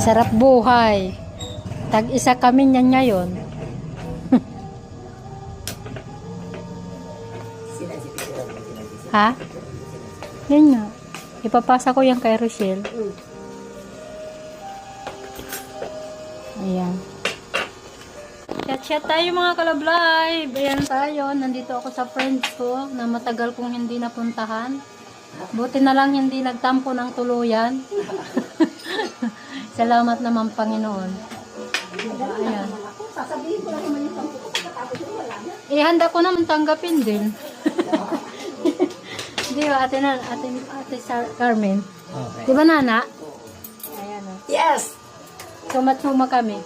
Sarap buhay. Tag-isa kami niyan ngayon. Ha? Yan nga. Ipapasa ko yan kay Rochelle. Ayan. Chat-chat tayo mga kalablay. Ayan tayo. Nandito ako sa friends ko na matagal kong hindi napuntahan. Buti na lang hindi nagtampo ng tuluyan. Salamat naman Panginoon. Ayan. Ihanda ko naman tanggapin din. Di ba ate Carmen? Okay. Di ba nana? Ayan o. Yes! Sumat-suma kami.